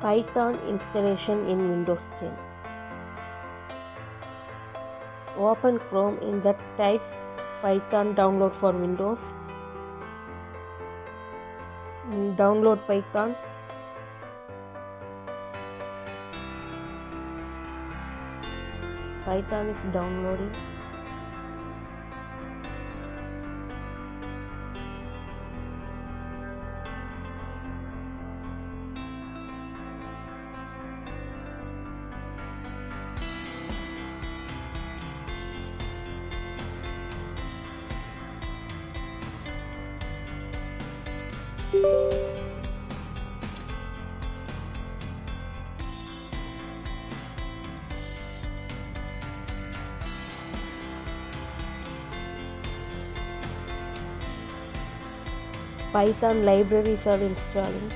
Python installation in Windows 10. Open Chrome and type Python download for Windows. Download Python. Python is downloading. Python libraries are installing.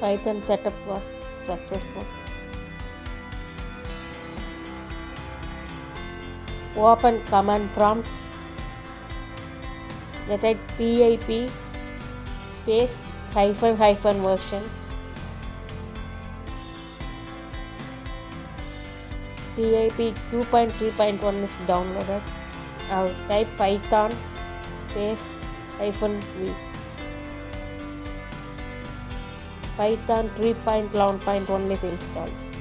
Python setup was successful. Open command prompt. Type pip space -- version. pip 2.3.1 is downloaded. Now type Python space -v. Python 3.11.1 is installed.